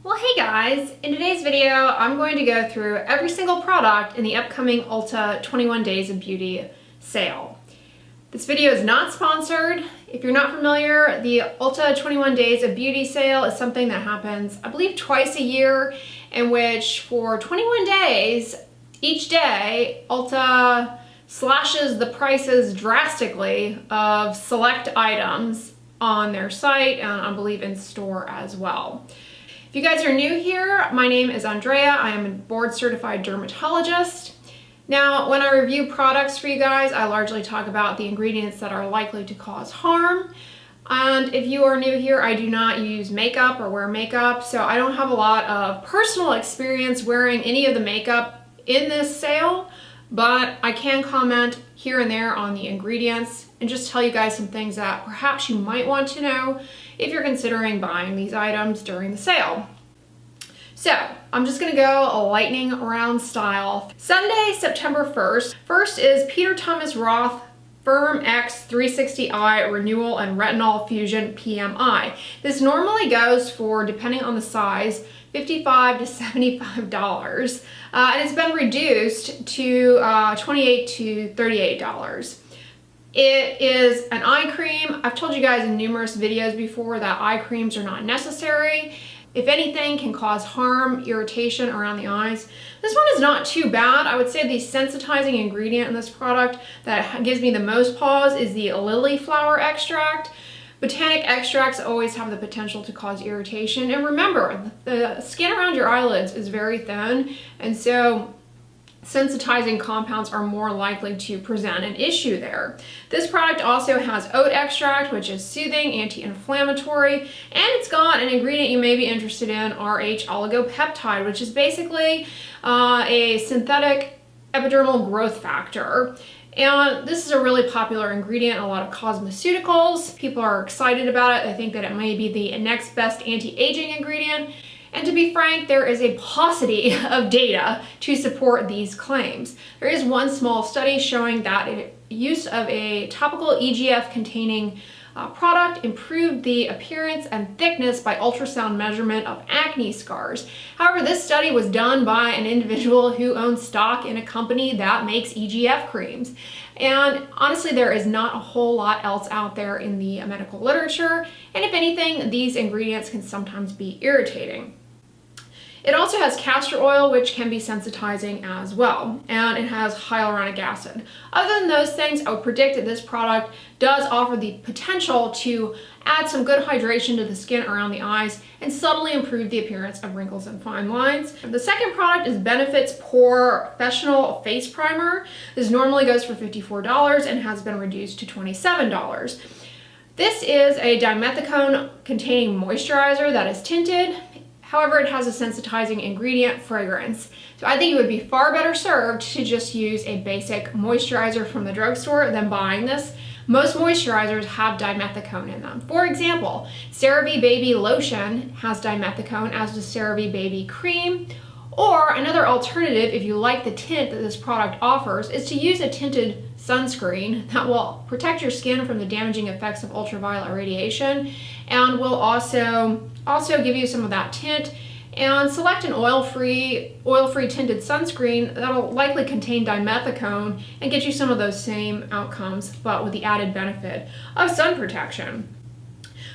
Well, hey guys, in today's video, I'm going to go through every single product in the upcoming Ulta 21 Days of Beauty sale. This video is not sponsored. If you're not familiar, the Ulta 21 Days of Beauty sale is something that happens, I believe, twice a year, in which for 21 days, each day, Ulta slashes the prices drastically of select items on their site and I believe in store as well. If you guys are new here, my name is Andrea. I am a board certified dermatologist. Now, when I review products for you guys, I largely talk about the ingredients that are likely to cause harm. And if you are new here, I do not use makeup or wear makeup, so I don't have a lot of personal experience wearing any of the makeup in this sale, but I can comment here and there on the ingredients and just tell you guys some things that perhaps you might want to know if you're considering buying these items during the sale. So I'm just gonna go a lightning round style. Sunday, September 1st. First is Peter Thomas Roth Firm X 360i Renewal and Retinol Fusion PMI. This normally goes for, depending on the size, $55 to $75, and it's been reduced to $28 to $38. It is an eye cream. I've told you guys in numerous videos before that eye creams are not necessary. If anything, can cause harm, irritation around the eyes. This one is not too bad. I would say the sensitizing ingredient in this product that gives me the most pause is the lily flower extract. Botanic extracts always have the potential to cause irritation. And remember, the skin around your eyelids is very thin, and so sensitizing compounds are more likely to present an issue there. This product also has oat extract, which is soothing, anti-inflammatory, and it's got an ingredient you may be interested in, RH oligopeptide, which is basically a synthetic epidermal growth factor. And this is a really popular ingredient in a lot of cosmeceuticals. People are excited about it. They think that it may be the next best anti-aging ingredient. And to be frank, there is a paucity of data to support these claims. There is one small study showing that use of a topical EGF containing product improved the appearance and thickness by ultrasound measurement of acne scars. However, this study was done by an individual who owns stock in a company that makes EGF creams. And honestly, there is not a whole lot else out there in the medical literature. And if anything, these ingredients can sometimes be irritating. It also has castor oil, which can be sensitizing as well, and it has hyaluronic acid. Other than those things, I would predict that this product does offer the potential to add some good hydration to the skin around the eyes and subtly improve the appearance of wrinkles and fine lines. The second product is Benefit's Professional Face Primer. This normally goes for $54 and has been reduced to $27. This is a dimethicone containing moisturizer that is tinted. However, it has a sensitizing ingredient, fragrance. So I think it would be far better served to just use a basic moisturizer from the drugstore than buying this. Most moisturizers have dimethicone in them. For example, CeraVe Baby Lotion has dimethicone, as does CeraVe Baby Cream. Or another alternative, if you like the tint that this product offers, is to use a tinted sunscreen that will protect your skin from the damaging effects of ultraviolet radiation and will also give you some of that tint. And select an oil-free tinted sunscreen that'll likely contain dimethicone and get you some of those same outcomes, but with the added benefit of sun protection.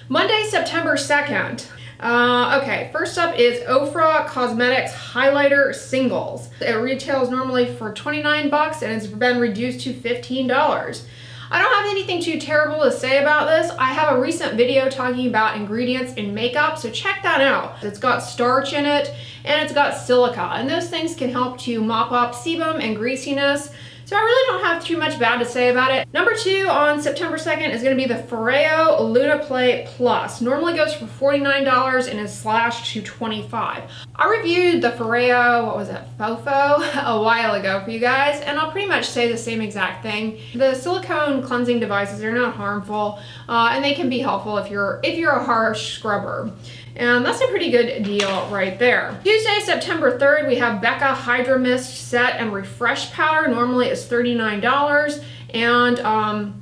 Monday, September 2nd. Okay, first up is Ofra Cosmetics Highlighter Singles. It retails normally for $29 and it's been reduced to $15. I don't have anything too terrible to say about this. I have a recent video talking about ingredients in makeup, so check that out. It's got starch in it and it's got silica, and those things can help to mop up sebum and greasiness. So I really don't have too much bad to say about it. Number 2 on September 2nd is going to be the Foreo Luna Play Plus. Normally goes for $49 and is slashed to $25. I reviewed the Foreo, what was it, Fofo, a while ago for you guys, and I'll pretty much say the same exact thing. The silicone cleansing devices are not harmful, and they can be helpful if you're a harsh scrubber. And that's a pretty good deal right there. Tuesday, September 3rd, we have Becca Hydra Mist Set and Refresh Powder. Normally it's $39 and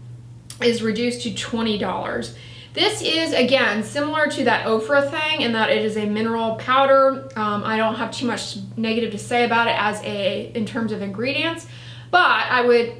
is reduced to $20. This is, again, similar to that Ofra thing in that it is a mineral powder. I don't have too much negative to say about it in terms of ingredients, but I would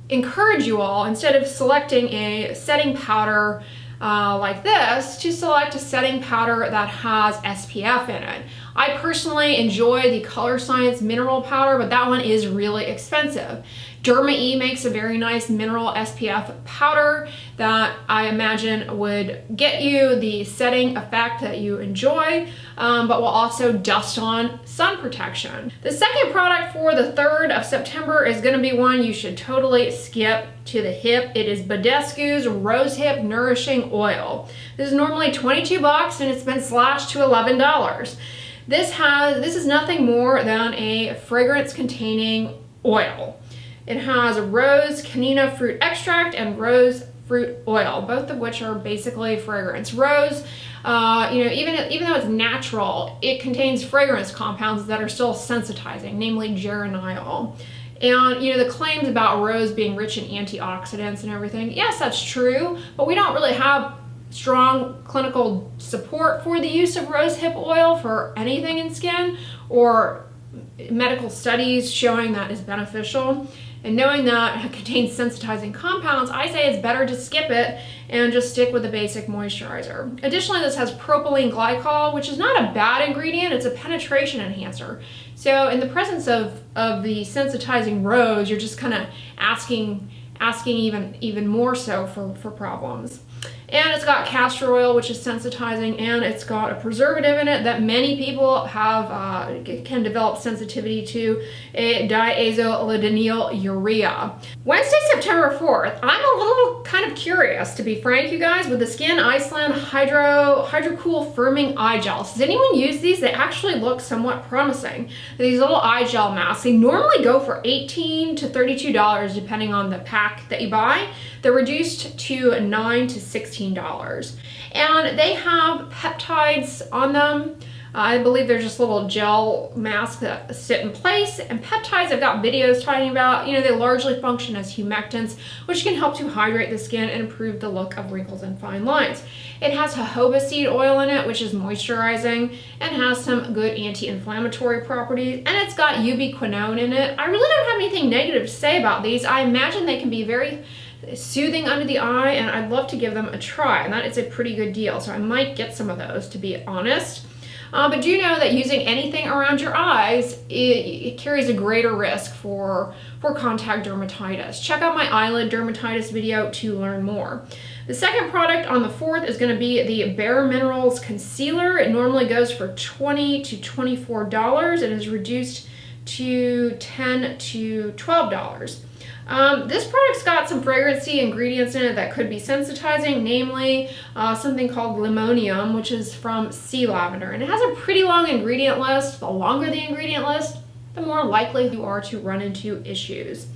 encourage you all, instead of selecting a setting powder like this, to select a setting powder that has SPF in it. I personally enjoy the Color Science mineral powder, but that one is really expensive. Derma E makes a very nice mineral SPF powder that I imagine would get you the setting effect that you enjoy, but will also dust on sun protection. The second product for the 3rd of September is going to be one you should totally skip to the hip. It is Badescu's Rosehip Nourishing Oil. This is normally 22 bucks and it's been slashed to $11. This is nothing more than a fragrance containing oil. It has rose canina fruit extract and rose fruit oil, both of which are basically fragrance. Rose, even though it's natural, it contains fragrance compounds that are still sensitizing, namely geraniol. And the claims about rose being rich in antioxidants and everything, yes, that's true, but we don't really have strong clinical support for the use of rosehip oil for anything in skin, or medical studies showing that is beneficial. And knowing that it contains sensitizing compounds, I say it's better to skip it and just stick with the basic moisturizer. Additionally, this has propylene glycol, which is not a bad ingredient. It's a penetration enhancer. So in the presence of the sensitizing rose, you're just kind of asking even more so for problems. And it's got castor oil, which is sensitizing, and it's got a preservative in it that many people can develop sensitivity to, a diazoledonylurea. Wednesday, September 4th, I'm a little kind of curious, to be frank, you guys, with the Skin Iceland Hydro Cool Firming Eye Gels. Does anyone use these? They actually look somewhat promising. These little eye gel masks, they normally go for $18 to $32 depending on the pack that you buy. They're reduced to $9 to $16. And they have peptides on them. I believe they're just little gel masks that sit in place. And peptides, I've got videos talking about, they largely function as humectants, which can help to hydrate the skin and improve the look of wrinkles and fine lines. It has jojoba seed oil in it, which is moisturizing and has some good anti-inflammatory properties. And it's got ubiquinone in it. I really don't have anything negative to say about these. I imagine they can be very soothing under the eye, and I'd love to give them a try, and that is a pretty good deal, so I might get some of those, to be honest. But do know that using anything around your eyes, it carries a greater risk for contact dermatitis. Check out my eyelid dermatitis video to learn more. The second product on the 4th is going to be the Bare Minerals Concealer. It normally goes for $20 to $24. It is reduced to $10 to $12. This product's got some fragrancy ingredients in it that could be sensitizing, namely something called limonium, which is from sea lavender. And it has a pretty long ingredient list. The longer the ingredient list, the more likely you are to run into issues.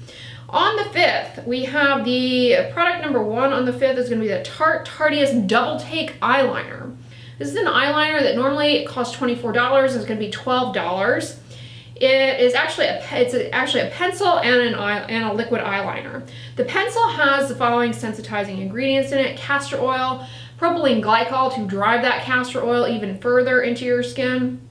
On the 5th, we have the product number 1 on the 5th is going to be the Tarte Tarteist Double Take Eyeliner. This is an eyeliner that normally costs $24. It's going to be $12. It is actually a pencil and a liquid eyeliner. The pencil has the following sensitizing ingredients in it: castor oil, propylene glycol to drive that castor oil even further into your skin,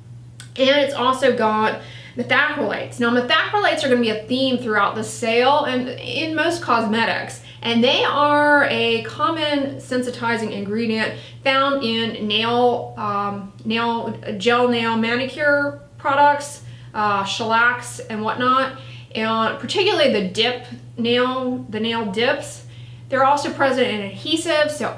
and it's also got methacrylates. Now, methacrylates are going to be a theme throughout the sale and in most cosmetics, and they are a common sensitizing ingredient found in gel nail manicure products, shellacs and whatnot, and particularly the nail dips. They're also present in adhesives, so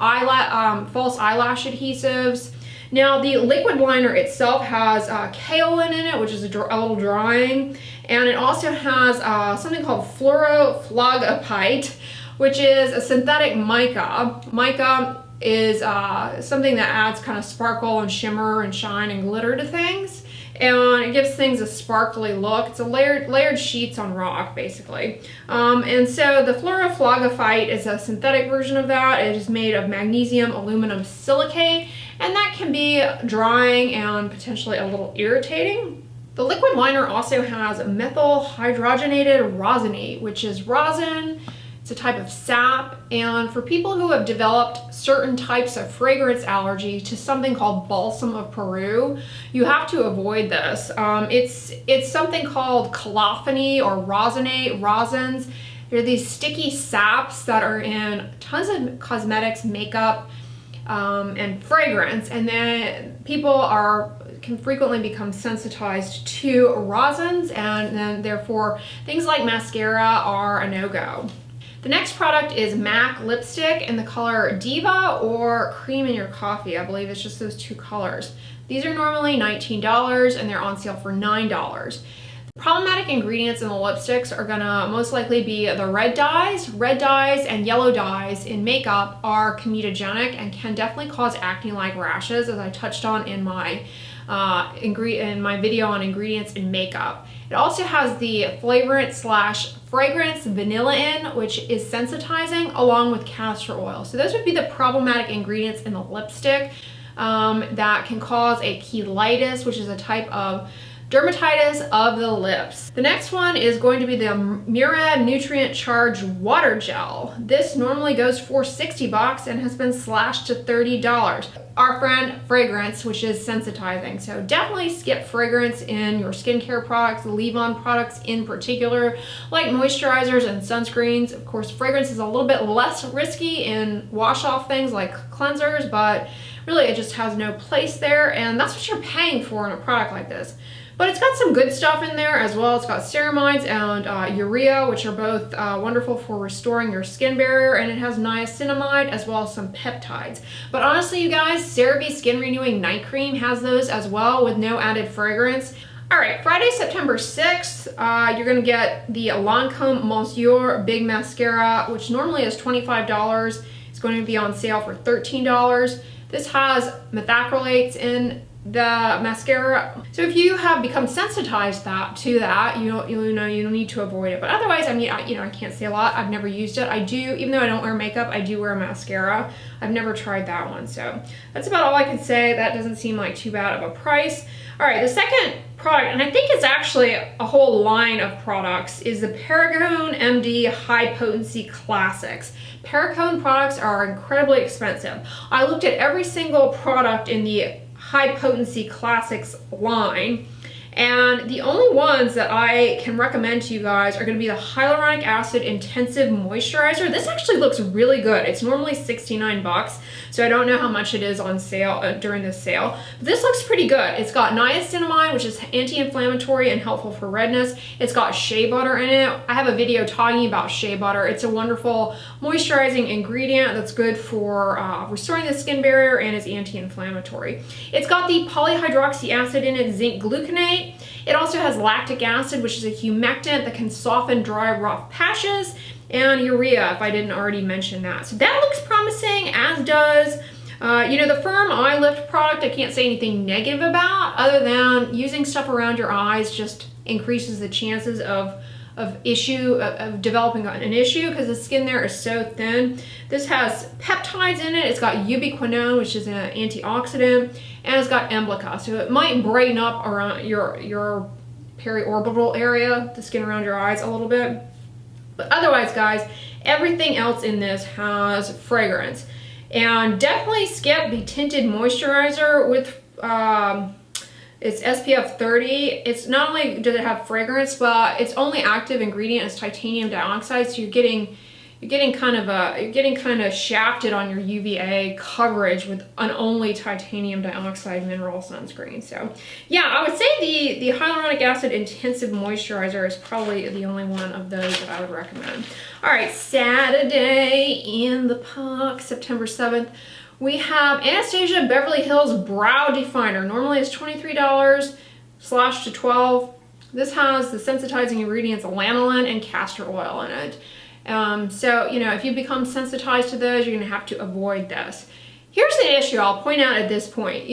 false eyelash adhesives. Now, the liquid liner itself has kaolin in it, which is a little drying, and it also has something called fluoroflogopite, which is a synthetic mica. Mica is something that adds kind of sparkle and shimmer and shine and glitter to things. And it gives things a sparkly look. It's a layered sheets on rock, basically. And so the fluoroflogopite is a synthetic version of that. It is made of magnesium aluminum silicate, and that can be drying and potentially a little irritating. The liquid liner also has methyl hydrogenated rosinate, which is rosin It's a type of sap, and for people who have developed certain types of fragrance allergy to something called balsam of Peru, you have to avoid this. It's something called colophony or rosinate, rosins. They're these sticky saps that are in tons of cosmetics, makeup, and fragrance, and then people can frequently become sensitized to rosins, and then therefore things like mascara are a no-go. The next product is MAC lipstick in the color Diva or Cream in Your Coffee. I believe it's just those two colors. These are normally $19 and they're on sale for $9. Problematic ingredients in the lipsticks are gonna most likely be the red dyes. Red dyes and yellow dyes in makeup are comedogenic and can definitely cause acne-like rashes, as I touched on in my video on ingredients in makeup. It also has the flavorant/fragrance vanilla in, which is sensitizing, along with castor oil. So those would be the problematic ingredients in the lipstick that can cause a cheilitis, which is a type of dermatitis of the lips. The next one is going to be the Murad Nutrient Charged Water Gel. This normally goes for $60 and has been slashed to $30. Our friend fragrance, which is sensitizing. So definitely skip fragrance in your skincare products, leave-on products in particular, like moisturizers and sunscreens. Of course, fragrance is a little bit less risky in wash-off things like cleansers, but really it just has no place there, and that's what you're paying for in a product like this. But it's got some good stuff in there as well. It's got ceramides and urea, which are both wonderful for restoring your skin barrier, and it has niacinamide as well as some peptides. But honestly, you guys, CeraVe Skin Renewing Night Cream has those as well with no added fragrance. All right, Friday, September 6th, you're gonna get the Lancome Monsieur Big Mascara, which normally is $25. It's going to be on sale for $13. This has methacrylates in the mascara. So if you have become sensitized to that, you don't need to avoid it. But otherwise, I mean, I can't say a lot. I've never used it. I do, even though I don't wear makeup, I do wear mascara. I've never tried that one. So that's about all I can say. That doesn't seem like too bad of a price. All right, the second product, and I think it's actually a whole line of products, is the Perricone MD High Potency Classics. Perricone products are incredibly expensive. I looked at every single product in the High Potency Classics line, and the only ones that I can recommend to you guys are going to be the Hyaluronic Acid Intensive Moisturizer. This actually looks really good. It's normally $69, so I don't know how much it is on sale during this sale. But this looks pretty good. It's got niacinamide, which is anti-inflammatory and helpful for redness. It's got shea butter in it. I have a video talking about shea butter. It's a wonderful moisturizing ingredient that's good for restoring the skin barrier and is anti-inflammatory. It's got the polyhydroxy acid in it, zinc gluconate. It also has lactic acid, which is a humectant that can soften dry, rough patches, and urea, if I didn't already mention that. So that looks promising, as does, the Firm Eye Lift product. I can't say anything negative about, other than using stuff around your eyes just increases the chances of developing an issue because the skin there is so thin. This has peptides in it. It's got ubiquinone, which is an antioxidant, and it's got emblica, so it might brighten up around your periorbital area, the skin around your eyes, a little bit. But otherwise, guys, everything else in this has fragrance. And definitely skip the tinted moisturizer with it's SPF 30. It's not only does it have fragrance, but its only active ingredient is titanium dioxide, so you're getting kind of shafted on your UVA coverage with an only titanium dioxide mineral sunscreen. So yeah, I would say the Hyaluronic Acid Intensive Moisturizer is probably the only one of those that I would recommend. All right, Saturday in the Park, September 7th. We have Anastasia Beverly Hills Brow Definer. Normally it's $23, slashed to $12. This has the sensitizing ingredients lanolin and castor oil in it. So, if you become sensitized to those, you're gonna have to avoid this. Here's the issue I'll point out at this point.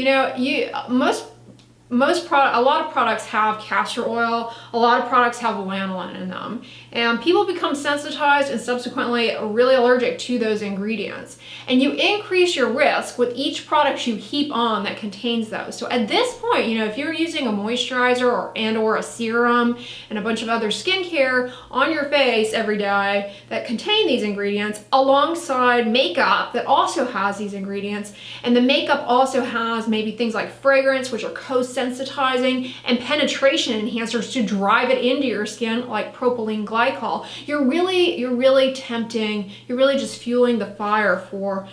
a lot of products have castor oil, a lot of products have lanolin in them, and people become sensitized and subsequently really allergic to those ingredients. And you increase your risk with each product you heap on that contains those. So at this point, you know, if you're using a moisturizer or a serum and a bunch of other skincare on your face every day that contain these ingredients alongside makeup that also has these ingredients, and the makeup also has maybe things like fragrance, which are co-sensitizing, and penetration enhancers to drive it into your skin, like propylene glycol, you're really tempting, you're really just fueling the fire for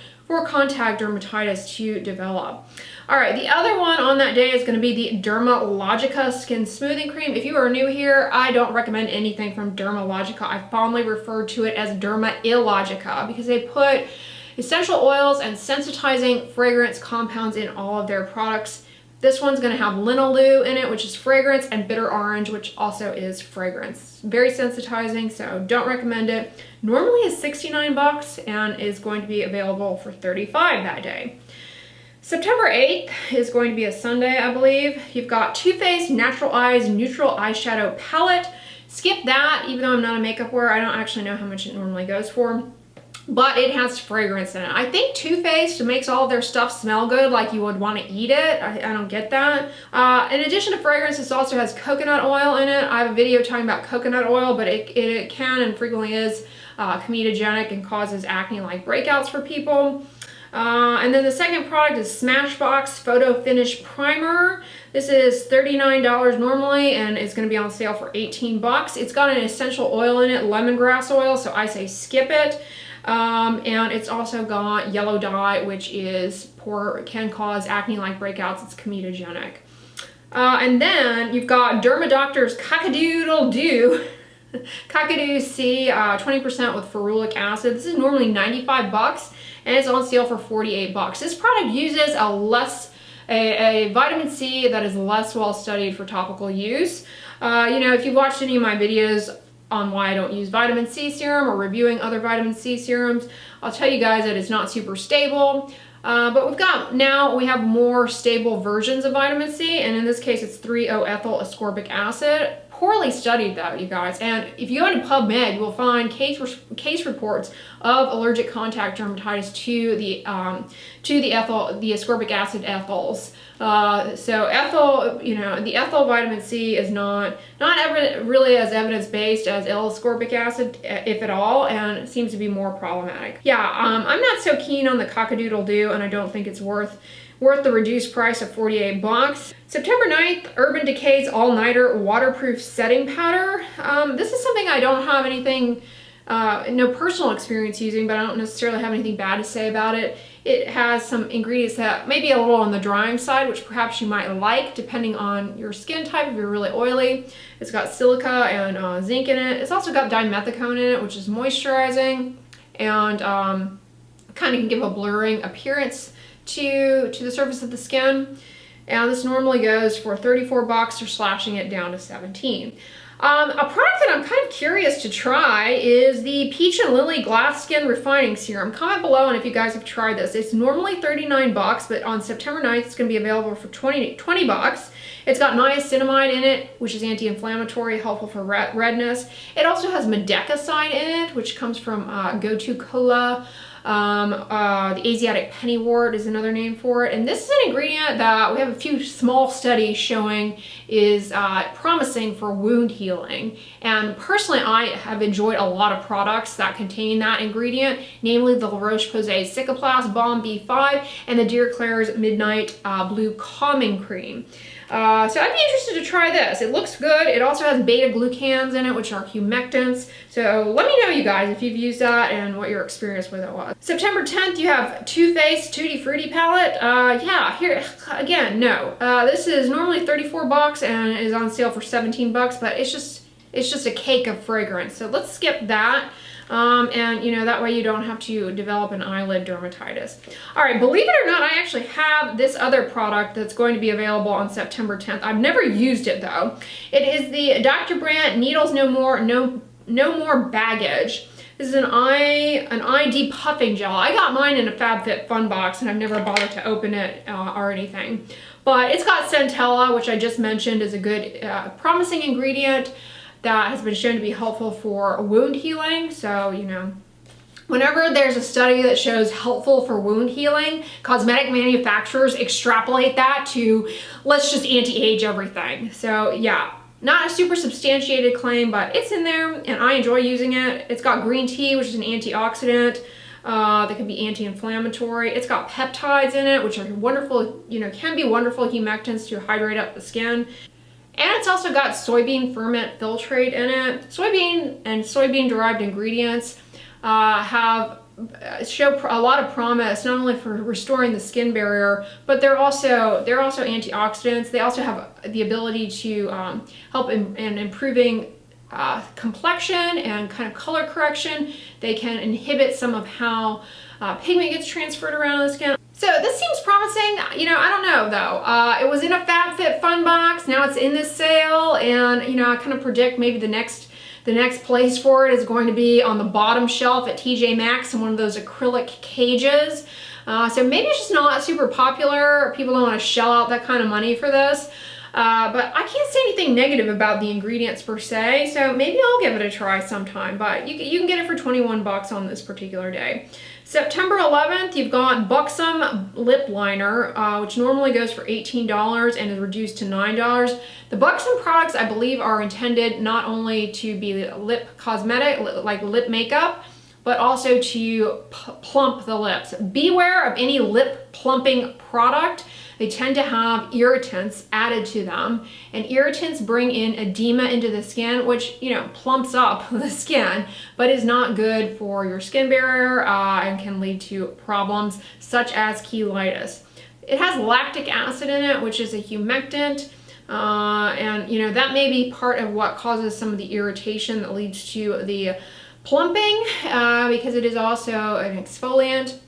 contact dermatitis to develop. All right, the other one on that day is going to be the Dermalogica Skin Smoothing Cream. If you are new here, I don't recommend anything from Dermalogica. I fondly refer to it as Derma Illogica because they put essential oils and sensitizing fragrance compounds in all of their products. This one's going to have linalool in it, which is fragrance, and bitter orange, which also is fragrance. Very sensitizing, so don't recommend it. Normally is 69 bucks and is going to be available for 35 that day. September 8th is going to be a Sunday, I believe. You've got Too Faced Natural Eyes Neutral Eyeshadow Palette. Skip that, even though I'm not a makeup wearer. I don't actually know how much it normally goes for, but it has fragrance in it. I think Too Faced makes all of their stuff smell good, like you would want to eat it. I don't get that. In addition to fragrance, this also has coconut oil in it. I have a video talking about coconut oil, but it can and frequently is comedogenic and causes acne-like breakouts for people. And then the second product is Smashbox Photo Finish Primer. This is $39 normally and it's going to be on sale for 18 bucks. It's got an essential oil in it, lemongrass oil, so I say skip it. And it's also got yellow dye, which can cause acne-like breakouts. It's comedogenic. And then you've got Dermadoctor's Cock-a-doodle-doo Cockadoo C 20% with ferulic acid. This is normally 95 bucks and it's on sale for 48 bucks. This product uses a vitamin C that is less well studied for topical use. You know, if you've watched any of my videos on why I don't use vitamin C serum or reviewing other vitamin C serums, I'll tell you guys that it's not super stable. But we have more stable versions of vitamin C, and in this case it's 3-O-ethyl ascorbic acid. Poorly studied though, you guys. And if you go into PubMed, you will find case reports of allergic contact dermatitis to the ascorbic acid ethyls. So ethyl, you know, the ethyl vitamin C is not really as evidence-based as L-ascorbic acid, if at all, and it seems to be more problematic. Yeah, I'm not so keen on the Cock-a-doodle-doo, and I don't think it's worth the reduced price of 48 bucks. September 9th, Urban Decay's All-Nighter Waterproof Setting Powder. This is something I don't have no personal experience using, but I don't necessarily have anything bad to say about it. It has some ingredients that may be a little on the drying side, which perhaps you might like depending on your skin type if you're really oily. It's got silica and zinc in it. It's also got dimethicone in it, which is moisturizing and kind of can give a blurring appearance to the surface of the skin. And this normally goes for 34 bucks or slashing it down to 17. A product that I'm kind of curious to try is the Peach and Lily Glass Skin Refining Serum. Comment below and if you guys have tried this. It's normally 39 bucks, but on September 9th it's going to be available for 20 bucks. It's got niacinamide in it, which is anti-inflammatory, helpful for redness. It also has Medecasine in it, which comes from Go-To Cola. The Asiatic Pennywort is another name for it. And this is an ingredient that we have a few small studies showing is promising for wound healing. And personally, I have enjoyed a lot of products that contain that ingredient, namely the La Roche-Posay Cicaplast Balm B5 and the Dear Claire's Midnight Blue Calming Cream. So I'd be interested to try this. It looks good. It also has beta-glucans in it, which are humectants. So let me know, you guys, if you've used that and what your experience with it was. September 10th, you have Too Faced Tutti Frutti palette. Yeah, here, again, no. This is normally 34 bucks and is on sale for 17 bucks, but it's just a cake of fragrance. So let's skip that. And you know, that way you don't have to develop an eyelid dermatitis. All right, believe it or not, I actually have this other product that's going to be available on September 10th. I've never used it though. It is the Dr. Brandt Needles No More Baggage. This is an eye depuffing gel. I got mine in a FabFitFun box and I've never bothered to open it or anything. But it's got centella, which I just mentioned is a good, promising ingredient that has been shown to be helpful for wound healing. So, you know, whenever there's a study that shows helpful for wound healing, cosmetic manufacturers extrapolate that to, let's just anti-age everything. So yeah, not a super substantiated claim, but it's in there and I enjoy using it. It's got green tea, which is an antioxidant that can be anti-inflammatory. It's got peptides in it, which are wonderful, you know, can be wonderful humectants to hydrate up the skin. And it's also got soybean ferment filtrate in it. Soybean and soybean derived ingredients show a lot of promise, not only for restoring the skin barrier, but they're also antioxidants. They also have the ability to help in improving complexion and kind of color correction. They can inhibit some of how pigment gets transferred around the skin. So this seems promising. You know, I don't know though. It was in a FabFitFun box. Now it's in this sale, and you know, I kind of predict maybe the next place for it is going to be on the bottom shelf at TJ Maxx in one of those acrylic cages. So maybe it's just not super popular. People don't want to shell out that kind of money for this. But I can't say anything negative about the ingredients per se, so maybe I'll give it a try sometime. But you can get it for 21 bucks on this particular day. September 11th, you've got Buxom Lip Liner, which normally goes for $18 and is reduced to $9. The Buxom products, I believe, are intended not only to be lip cosmetic, like lip makeup, but also to plump the lips. Beware of any lip plumping product. They tend to have irritants added to them, and irritants bring in edema into the skin, which, you know, plumps up the skin, but is not good for your skin barrier and can lead to problems such as cheilitis. It has lactic acid in it, which is a humectant, and you know, that may be part of what causes some of the irritation that leads to the plumping, because it is also an exfoliant.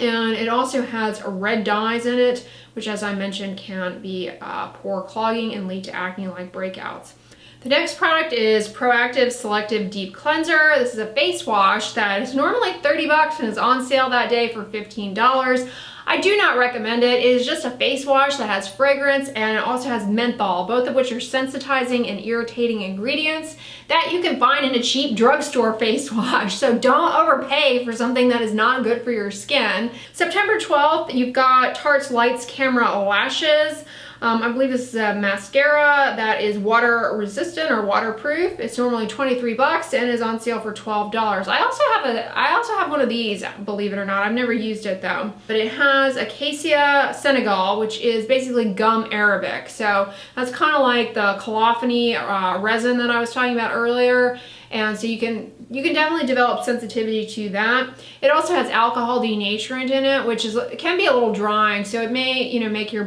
And it also has red dyes in it, which, as I mentioned, can be pore clogging and lead to acne-like breakouts. The next product is Proactive Selective Deep Cleanser. This is a face wash that is normally 30 bucks and is on sale that day for $15. I do not recommend it. It is just a face wash that has fragrance, and it also has menthol, both of which are sensitizing and irritating ingredients that you can find in a cheap drugstore face wash. So don't overpay for something that is not good for your skin. September 12th, you've got Tarte's Lights Camera Lashes. I believe this is a mascara that is water resistant or waterproof. It's normally 23 bucks and is on sale for $12. I also have one of these, believe it or not. I've never used it though. But it has Acacia Senegal, which is basically gum arabic. So that's kind of like the colophony resin that I was talking about earlier. And so you can definitely develop sensitivity to that. It also has alcohol denaturant in it, which can be a little drying. So it may, you know, make your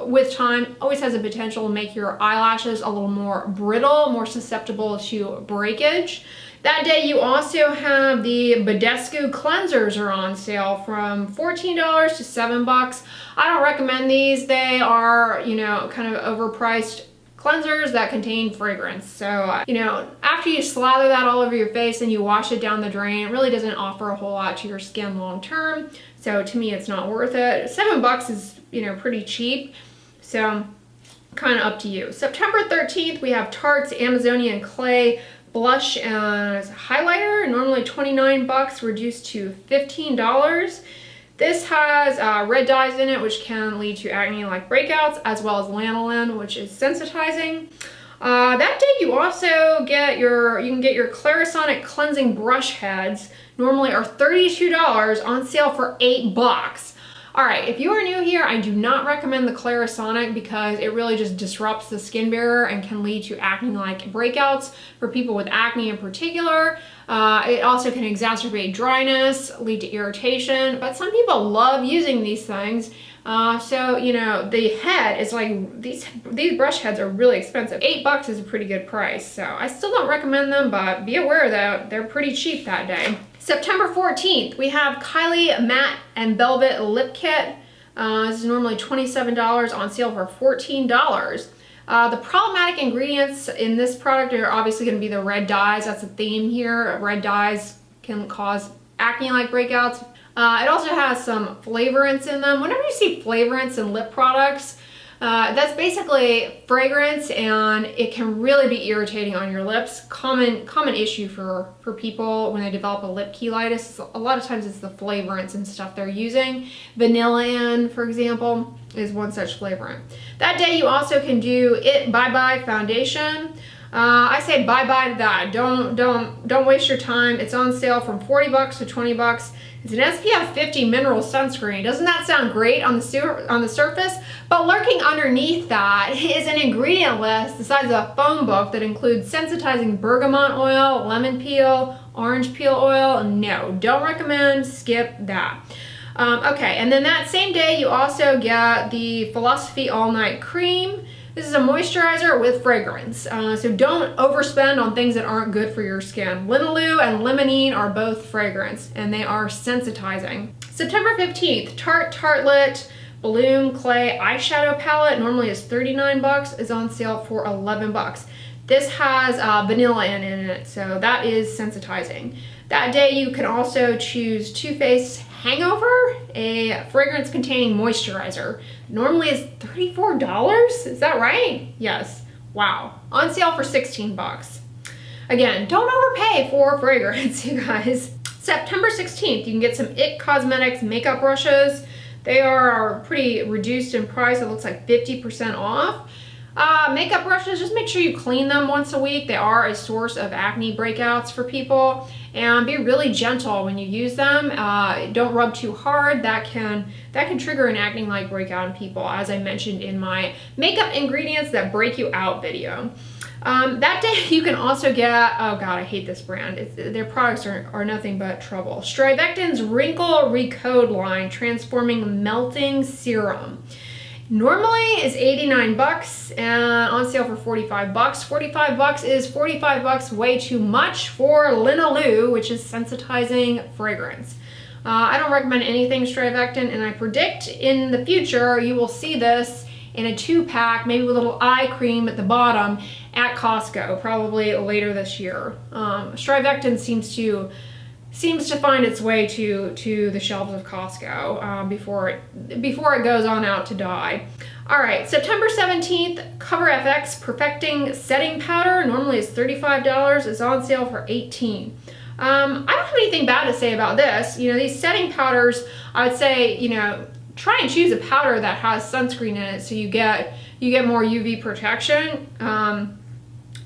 with time, always has a potential to make your eyelashes a little more brittle, more susceptible to breakage. That day you also have the Badescu cleansers are on sale from $14 to $7. I don't recommend these. They are, you know, kind of overpriced cleansers that contain fragrance. So, you know, after you slather that all over your face and you wash it down the drain, it really doesn't offer a whole lot to your skin long term. So to me, it's not worth it. $7 is, you know, pretty cheap. So kind of up to you. September 13th, we have Tarte's Amazonian Clay Blush and Highlighter, normally 29 bucks, reduced to $15. This has red dyes in it, which can lead to acne-like breakouts, as well as lanolin, which is sensitizing. That day you also get you can get your Clarisonic cleansing brush heads, normally are $32, on sale for $8. All right, if you are new here, I do not recommend the Clarisonic because it really just disrupts the skin barrier and can lead to acne-like breakouts for people with acne in particular. It also can exacerbate dryness, lead to irritation, but some people love using these things. So, you know, the head is like, these brush heads are really expensive. $8 is a pretty good price. So I still don't recommend them, but be aware that they're pretty cheap that day. September 14th, we have Kylie Matte and Velvet Lip Kit. This is normally $27, on sale for $14. The problematic ingredients in this product are obviously going to be the red dyes. That's a theme here. Red dyes can cause acne-like breakouts. It also has some flavorants in them. Whenever you see flavorants in lip products, that's basically fragrance, and it can really be irritating on your lips. Common issue for people when they develop a lip cheilitis. A lot of times it's the flavorants and stuff they're using. Vanilla, for example, is one such flavorant. That day you also can do It Bye Bye foundation. I say bye-bye to that. Don't waste your time. It's on sale from 40 bucks to 20 bucks. It's an SPF 50 mineral sunscreen. Doesn't that sound great on the surface? But lurking underneath that is an ingredient list the size of a phone book that includes sensitizing bergamot oil, lemon peel, orange peel oil. No, don't recommend. Skip that. Okay, and then that same day you also get the Philosophy All Night Cream. This is a moisturizer with fragrance, so don't overspend on things that aren't good for your skin. Linalool and limonene are both fragrance, and they are sensitizing. September 15th, Tarte Tartelette Balloon Clay Eyeshadow Palette, normally is 39 bucks, is on sale for 11 bucks. This has vanilla in it, so that is sensitizing. That day you can also choose Too Faced Hangover, a fragrance containing moisturizer. Normally is $34, is that right? Yes, wow. On sale for 16 bucks. Again, don't overpay for fragrance, you guys. September 16th, you can get some IT Cosmetics makeup brushes. They are pretty reduced in price. It looks like 50% off. Makeup brushes, just make sure you clean them once a week. They are a source of acne breakouts for people, and be really gentle when you use them. Don't rub too hard. That can trigger an acne-like breakout in people, as I mentioned in my makeup ingredients that break you out video. That day you can also get, oh god, I hate this brand. Their products are nothing but trouble. Strivectin's Wrinkle Recode line, transforming melting serum. Normally is 89 bucks and on sale for 45 bucks. 45 bucks is 45 bucks way too much for Linalool, which is sensitizing fragrance. I don't recommend anything Strivectin, and I predict in the future you will see this in a 2-pack, maybe with a little eye cream at the bottom at Costco, probably later this year. Strivectin seems to find its way to the shelves of Costco before it goes on out to die. All right, September 17th, Cover FX Perfecting Setting Powder, normally is $35, is on sale for $18. I don't have anything bad to say about this. You know, these setting powders, I would say, you know, try and choose a powder that has sunscreen in it so you get more UV protection.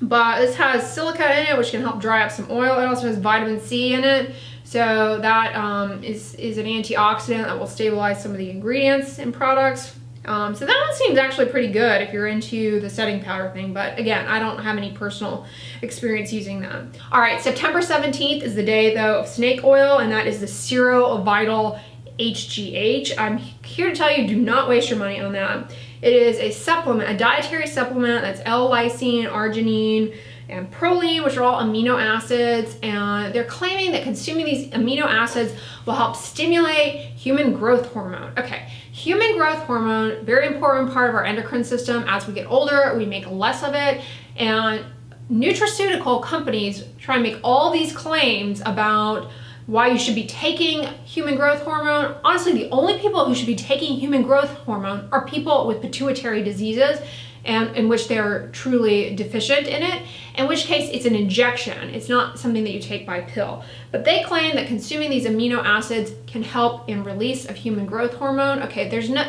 But this has silica in it, which can help dry up some oil. It also has vitamin C in it, so that is an antioxidant that will stabilize some of the ingredients in products. So that one seems actually pretty good if you're into the setting powder thing, but again, I don't have any personal experience using them. All right, September 17th is the day though of snake oil, and that is the Zero Vital HGH. I'm here to tell you, do not waste your money on that. It is a supplement, a dietary supplement that's L-lysine, arginine, and proline, which are all amino acids, and they're claiming that consuming these amino acids will help stimulate human growth hormone. Okay, human growth hormone, very important part of our endocrine system. As we get older, we make less of it, and nutraceutical companies try and make all these claims about why you should be taking human growth hormone. Honestly, the only people who should be taking human growth hormone are people with pituitary diseases, and in which they're truly deficient in it, in which case it's an injection. It's not something that you take by pill. But they claim that consuming these amino acids can help in release of human growth hormone. Okay, there's no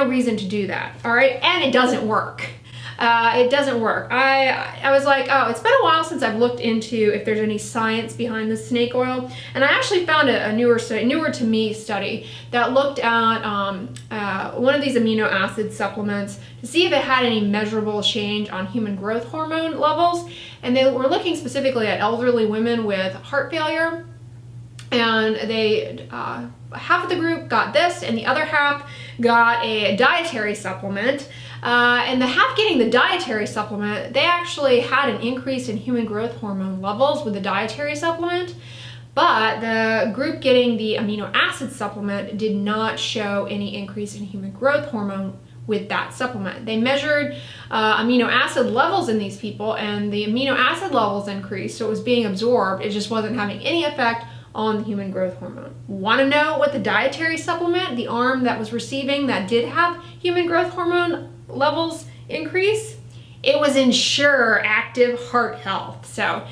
reason to do that, all right? And it doesn't work. It doesn't work. I was like, oh, it's been a while since I've looked into if there's any science behind the snake oil, and I actually found a newer to me study that looked at one of these amino acid supplements to see if it had any measurable change on human growth hormone levels, and they were looking specifically at elderly women with heart failure, and they half of the group got this and the other half got a dietary supplement. And the half getting the dietary supplement, they actually had an increase in human growth hormone levels with the dietary supplement, but the group getting the amino acid supplement did not show any increase in human growth hormone with that supplement. They measured amino acid levels in these people, and the amino acid levels increased, so it was being absorbed. It just wasn't having any effect on the human growth hormone. Want to know what the dietary supplement, the arm that was receiving that did have human growth hormone levels increase? It was Ensure Active Heart Health. So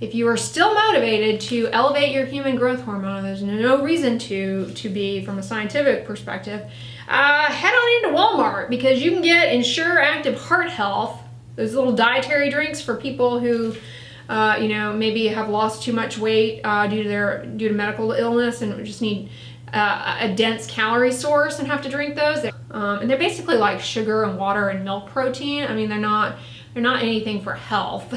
if you are still motivated to elevate your human growth hormone, there's no reason to be from a scientific perspective, head on into Walmart because you can get Ensure Active Heart Health, those little dietary drinks for people who maybe have lost too much weight due to medical illness and just need a dense calorie source and have to drink those. And they're basically like sugar and water and milk protein. I mean, they're not anything for health.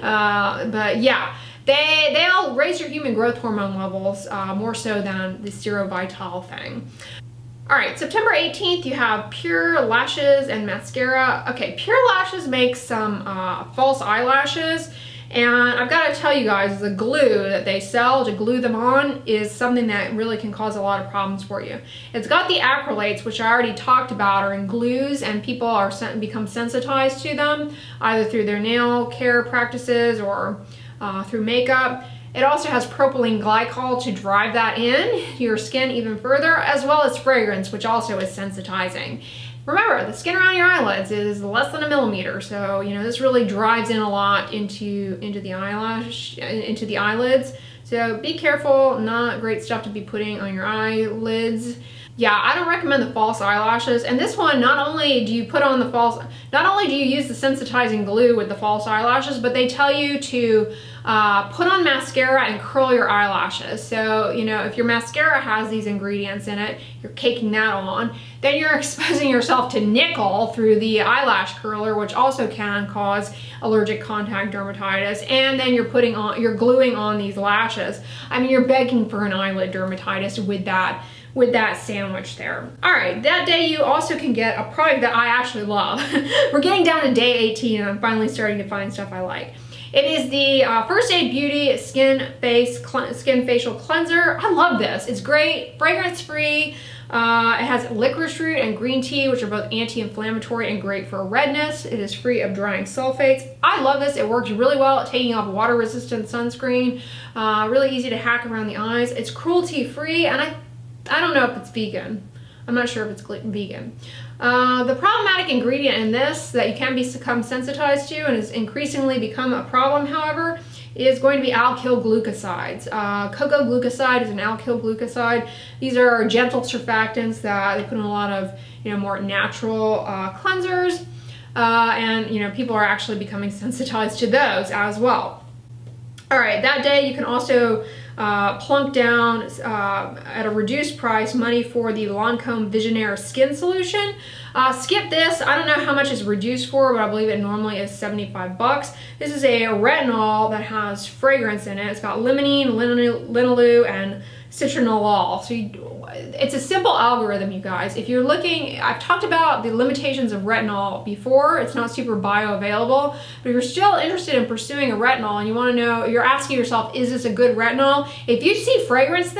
But yeah, they'll raise your human growth hormone levels more so than the Serovital thing. All right, September 18th, you have Pure Lashes and Mascara. Okay, Pure Lashes makes some false eyelashes. And I've got to tell you guys, the glue that they sell to glue them on is something that really can cause a lot of problems for you. It's got the acrylates, which I already talked about, are in glues, and people are become sensitized to them, either through their nail care practices or through makeup. It also has propylene glycol to drive that in your skin even further, as well as fragrance, which also is sensitizing. Remember, the skin around your eyelids is less than a millimeter, so this really drives in a lot into the eyelids. So be careful, not great stuff to be putting on your eyelids. Yeah, I don't recommend the false eyelashes. And this one, not only do you use the sensitizing glue with the false eyelashes, but they tell you to put on mascara and curl your eyelashes. So, if your mascara has these ingredients in it, you're caking that on, then you're exposing yourself to nickel through the eyelash curler, which also can cause allergic contact dermatitis. And then you're gluing on these lashes. I mean, you're begging for an eyelid dermatitis with that sandwich there. All right, that day you also can get a product that I actually love. We're getting down to day 18 and I'm finally starting to find stuff I like. It is the First Aid Beauty Skin Facial Cleanser. I love this. It's great, fragrance-free. It has licorice root and green tea, which are both anti-inflammatory and great for redness. It is free of drying sulfates. I love this. It works really well at taking off water-resistant sunscreen. Really easy to hack around the eyes. It's cruelty-free, and I don't know if it's vegan. I'm not sure if it's vegan. The problematic ingredient in this that you can become sensitized to and has increasingly become a problem, however, is going to be alkyl glucosides. Cocoa glucoside is an alkyl glucoside. These are gentle surfactants that they put in a lot of more natural cleansers, and people are actually becoming sensitized to those as well. All right, that day you can also plunk down at a reduced price money for the Lancome Visionaire Skin Solution. Skip this. I don't know how much it's reduced for, but I believe it normally is 75 bucks. This is a retinol that has fragrance in it. It's got limonene, linalool, and citronellol. So it's a simple algorithm, you guys. If you're looking, I've talked about the limitations of retinol before. It's not super bioavailable, but if you're still interested in pursuing a retinol and you want to know, you're asking yourself, is this a good retinol? If you see fragrance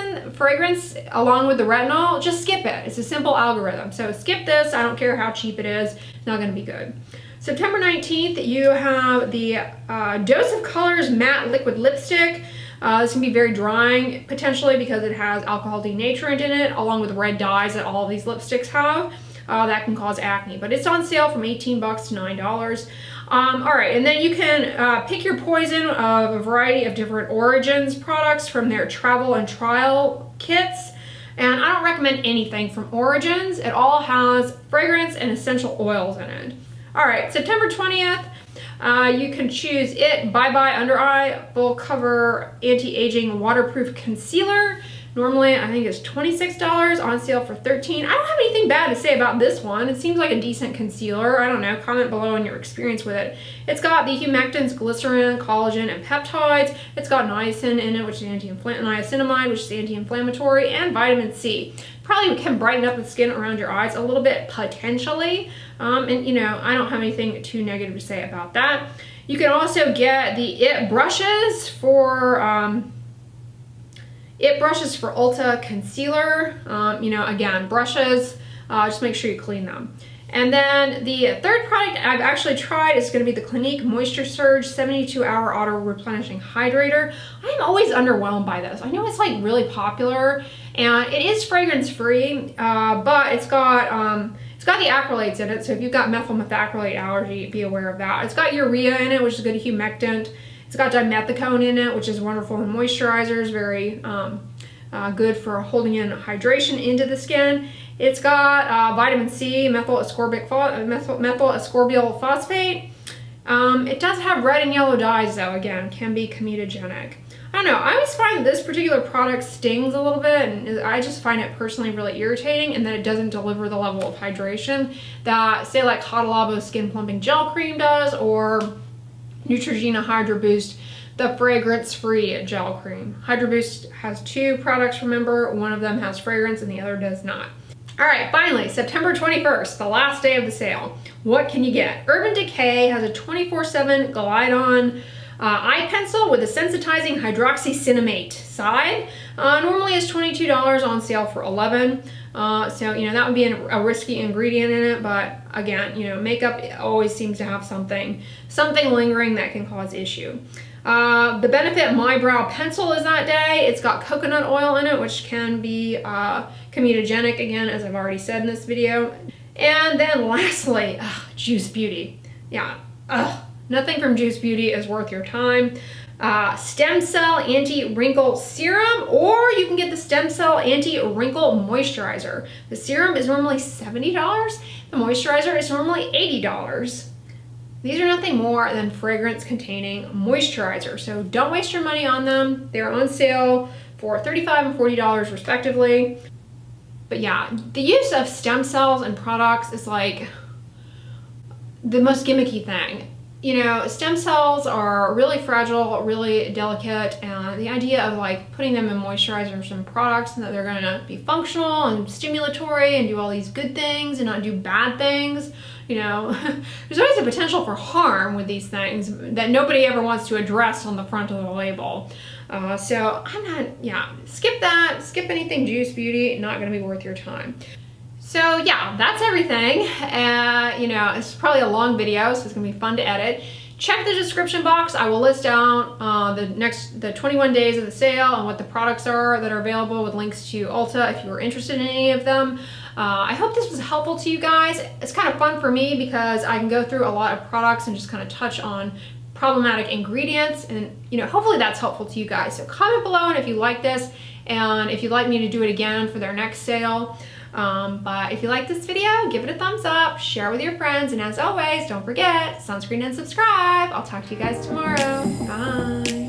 along with the retinol, just skip it. It's a simple algorithm. So skip this. I don't care how cheap it is. It's not going to be good. September 19th, you have the Dose of Colors Matte Liquid Lipstick. This can be very drying, potentially, because it has alcohol denaturant in it, along with red dyes that all of these lipsticks have. That can cause acne, but it's on sale from 18 bucks to $9. All right, and then you can pick your poison of a variety of different Origins products from their travel and trial kits. And I don't recommend anything from Origins. It all has fragrance and essential oils in it. All right, September 20th. You can choose it Bye Bye Under Eye Full Cover Anti-Aging Waterproof Concealer. Normally, I think it's $26, on sale for $13. I don't have anything bad to say about this one. It seems like a decent concealer. I don't know, comment below on your experience with it. It's got the humectants, glycerin, collagen, and peptides. It's got niacin in it, which is niacinamide, which is anti-inflammatory, and vitamin C. Probably can brighten up the skin around your eyes a little bit, potentially. And I don't have anything too negative to say about that. You can also get the IT brushes for Ulta Concealer. Again, brushes, just make sure you clean them. And then the third product I've actually tried is going to be the Clinique Moisture Surge 72-hour auto replenishing hydrator. I'm always underwhelmed by this. I know it's like really popular and it is fragrance free, but it's got the acrylates in it. So if you've got methyl methacrylate allergy, be aware of that. It's got urea in it, which is a good humectant. It's got dimethicone in it, which is wonderful in moisturizers, very good for holding in hydration into the skin. It's got vitamin C, methyl ascorbyl phosphate. It does have red and yellow dyes though, again, can be comedogenic. I don't know, I always find that this particular product stings a little bit, and I just find it personally really irritating, and that it doesn't deliver the level of hydration that, say, like Hada Labo Skin Plumping Gel Cream does, or Neutrogena Hydro Boost, the fragrance-free gel cream. Hydro Boost has 2 products, remember, one of them has fragrance and the other does not. All right, finally, September 21st, the last day of the sale. What can you get? Urban Decay has a 24/7 Glide-On eye pencil with a sensitizing hydroxycinnamate side. Normally it's $22, on sale for $11. So, you know, that would be a risky ingredient in it, but again, you know, makeup always seems to have something lingering that can cause issue. The Benefit My Brow Pencil is that day. It's got coconut oil in it, which can be comedogenic, again, as I've already said in this video. And then lastly, Juice Beauty. Yeah, nothing from Juice Beauty is worth your time. Stem Cell Anti-Wrinkle Serum, or you can get the Stem Cell Anti-Wrinkle Moisturizer. The serum is normally $70. The moisturizer is normally $80. These are nothing more than fragrance-containing moisturizer, so don't waste your money on them. They're on sale for $35 and $40 respectively. But yeah, the use of stem cells in products is like the most gimmicky thing. You know, stem cells are really fragile, really delicate, and the idea of like putting them in moisturizers and products and that they're gonna be functional and stimulatory and do all these good things and not do bad things, you know, there's always a potential for harm with these things that nobody ever wants to address on the front of the label. So I'm not, yeah, skip that, skip anything Juice Beauty, not gonna be worth your time. So yeah, that's everything. You know, it's probably a long video, so it's gonna be fun to edit. Check the description box. I will list down the 21 days of the sale and what the products are that are available with links to Ulta if you were interested in any of them. I hope this was helpful to you guys. It's kind of fun for me because I can go through a lot of products and just kind of touch on problematic ingredients, and you know, hopefully that's helpful to you guys. So comment below and if you like this and if you'd like me to do it again for their next sale. But if you like this video, give it a thumbs up, share with your friends, and as always, don't forget, sunscreen and subscribe. I'll talk to you guys tomorrow. Bye.